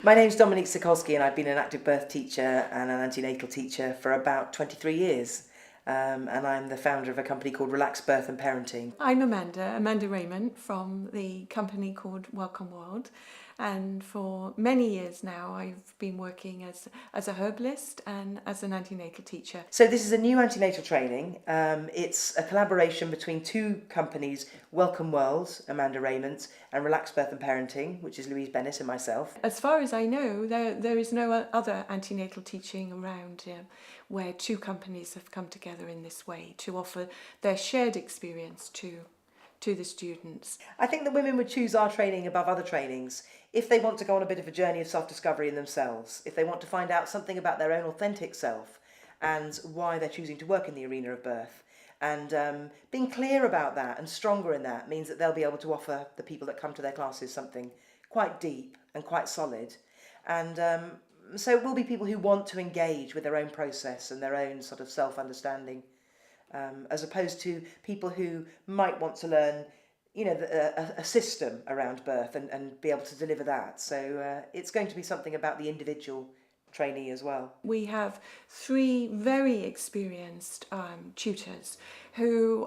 My name's Dominique Sikolski and I've been an active birth teacher and an antenatal teacher for about 23 years. And I'm the founder of a company called Relaxed Birth and Parenting. I'm Amanda Raymond from the company called Welcome World. And for many years now, I've been working as a herbalist and as an antenatal teacher. So this is a new antenatal training. It's a collaboration between two companies, Welcome World, Amanda Raymond, and Relaxed Birth and Parenting, which is Louise Bennett and myself. As far as I know, there is no other antenatal teaching around where two companies have come together in this way to offer their shared experience to the students. I think that women would choose our training above other trainings if they want to go on a bit of a journey of self-discovery in themselves, if they want to find out something about their own authentic self and why they're choosing to work in the arena of birth. And being clear about that and stronger in that means that they'll be able to offer the people that come to their classes something quite deep and quite solid. And so it will be people who want to engage with their own process and their own sort of self-understanding. As opposed to people who might want to learn, a system around birth and be able to deliver that. So it's going to be something about the individual trainee as well. We have three very experienced tutors who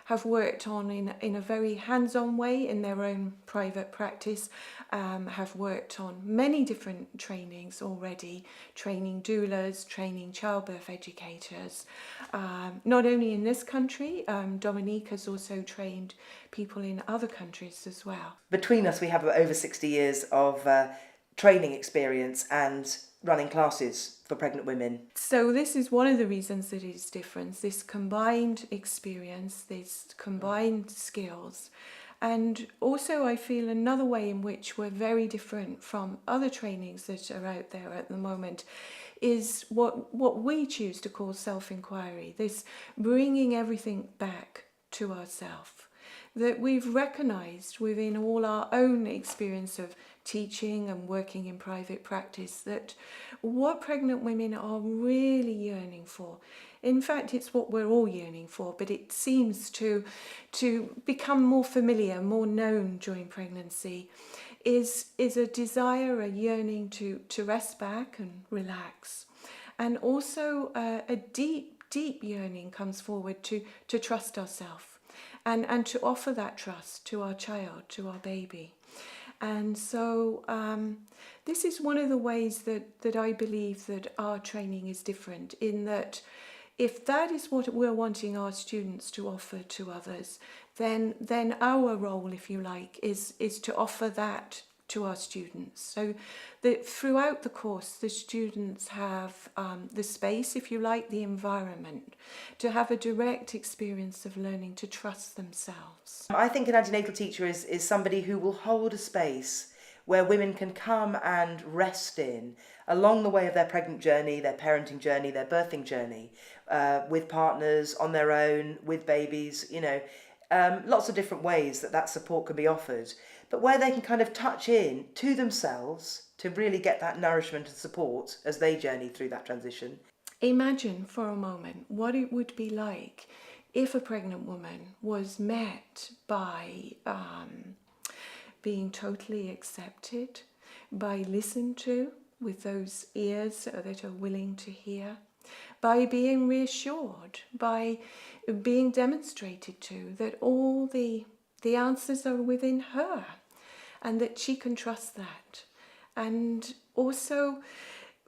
have worked on in a very hands-on way in their own private practice, have worked on many different trainings already, training doulas, training childbirth educators. Not only in this country, Dominique has also trained people in other countries as well. Between us, we have over 60 years of training experience and running classes for pregnant women. So this is one of the reasons that it is different, this combined experience, these combined skills. And also I feel another way in which we're very different from other trainings that are out there at the moment is what we choose to call self-inquiry, this bringing everything back to ourselves. That we've recognised within all our own experience of teaching and working in private practice that what pregnant women are really yearning for, in fact it's what we're all yearning for, but it seems to become more familiar, more known during pregnancy, is a desire, a yearning to rest back and relax. And also a deep yearning comes forward to trust ourselves. And to offer that trust to our child, to our baby. And so this is one of the ways that I believe that our training is different, in that if that is what we're wanting our students to offer to others, then our role, if you like, is to offer that to our students. So that throughout the course, the students have the space, if you like, the environment, to have a direct experience of learning to trust themselves. I think an antenatal teacher is somebody who will hold a space where women can come and rest in along the way of their pregnant journey, their parenting journey, their birthing journey, with partners, on their own, with babies, lots of different ways that support can be offered, but where they can kind of touch in to themselves to really get that nourishment and support as they journey through that transition. Imagine for a moment what it would be like if a pregnant woman was met by being totally accepted, by listened to with those ears that are willing to hear, by being reassured, by being demonstrated to that all the answers are within her and that she can trust that. And also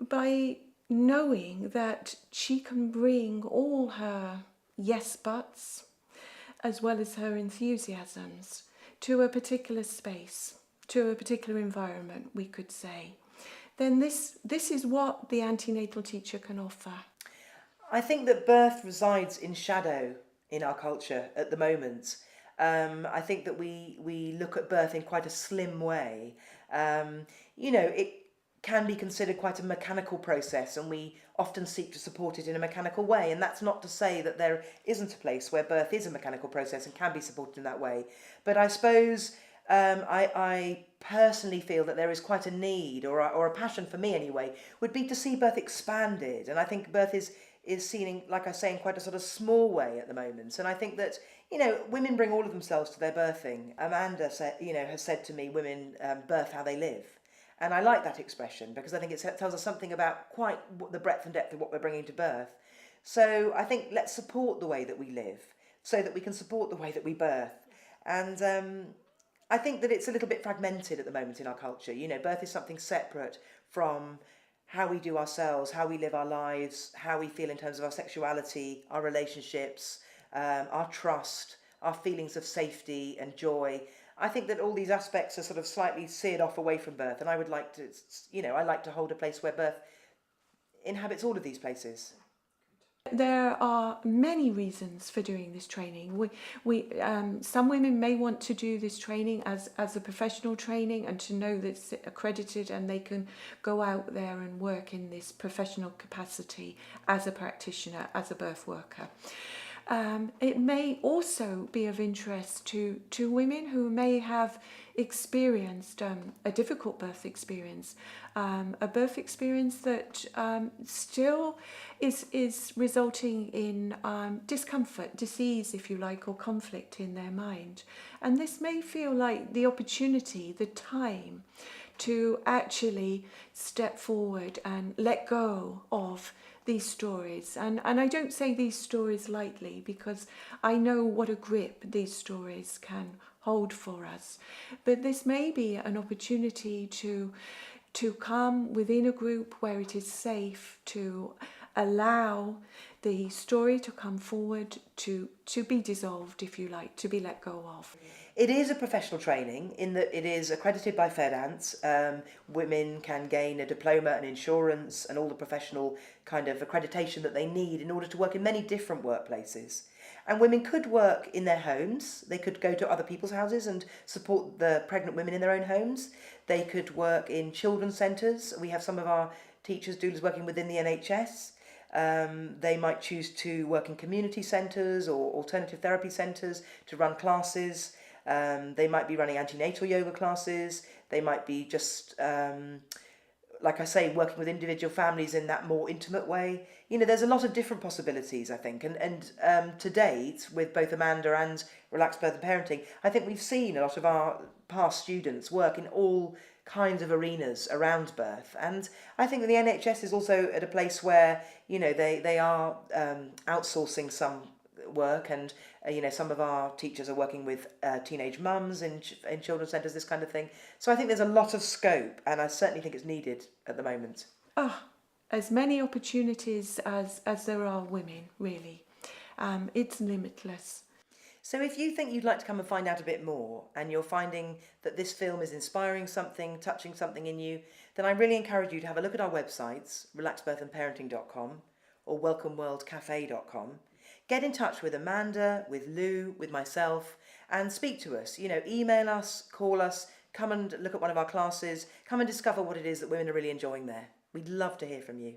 by knowing that she can bring all her yes buts as well as her enthusiasms to a particular space, to a particular environment, we could say, then this is what the antenatal teacher can offer. I think that birth resides in shadow in our culture at the moment. I think that we look at birth in quite a slim way. It can be considered quite a mechanical process, and we often seek to support it in a mechanical way. And that's not to say that there isn't a place where birth is a mechanical process and can be supported in that way. But I suppose I personally feel that there is quite a need, or a passion for me anyway, would be to see birth expanded. And I think birth is seen in, like I say, in quite a sort of small way at the moment. And I think that, women bring all of themselves to their birthing. Amanda has said to me, women birth how they live. And I like that expression because I think it tells us something about quite the breadth and depth of what we're bringing to birth. So I think let's support the way that we live so that we can support the way that we birth. And I think that it's a little bit fragmented at the moment in our culture. You know, birth is something separate from how we do ourselves, how we live our lives, how we feel in terms of our sexuality, our relationships, our trust, our feelings of safety and joy. I think that all these aspects are sort of slightly seared off away from birth, and I would like to, I like to hold a place where birth inhabits all of these places. There are many reasons for doing this training. Some women may want to do this training as a professional training and to know that it's accredited and they can go out there and work in this professional capacity as a practitioner, as a birth worker. It may also be of interest to women who may have experienced a difficult birth experience, a birth experience that still is resulting in discomfort, disease, if you like, or conflict in their mind. And this may feel like the opportunity, the time to actually step forward and let go of these stories. And I don't say these stories lightly because I know what a grip these stories can hold for us. But this may be an opportunity to come within a group where it is safe to allow the story to come forward, to be dissolved, if you like, to be let go of. It is a professional training in that it is accredited by FedAnts. Women can gain a diploma and insurance and all the professional kind of accreditation that they need in order to work in many different workplaces. And women could work in their homes. They could go to other people's houses and support the pregnant women in their own homes. They could work in children's centres. We have some of our teachers, doulas, working within the NHS. They might choose to work in community centres or alternative therapy centres to run classes. They might be running antenatal yoga classes. They might be just, like I say, working with individual families in that more intimate way. You know, there's a lot of different possibilities, I think. And to date, with both Amanda and Relaxed Birth and Parenting, I think we've seen a lot of our past students work in all kinds of arenas around birth. And I think that the NHS is also at a place where, you know, they are outsourcing some work, and some of our teachers are working with teenage mums in children's centres, this kind of thing. So I think there's a lot of scope, and I certainly think it's needed at the moment. As many opportunities as there are women, really. It's limitless. So if you think you'd like to come and find out a bit more, and you're finding that this film is inspiring something, touching something in you, then I really encourage you to have a look at our websites, relaxedbirthandparenting.com or welcomeworldcafe.com. Get in touch with Amanda, with Lou, with myself, and speak to us. You know, email us, call us, come and look at one of our classes, come and discover what it is that women are really enjoying there. We'd love to hear from you.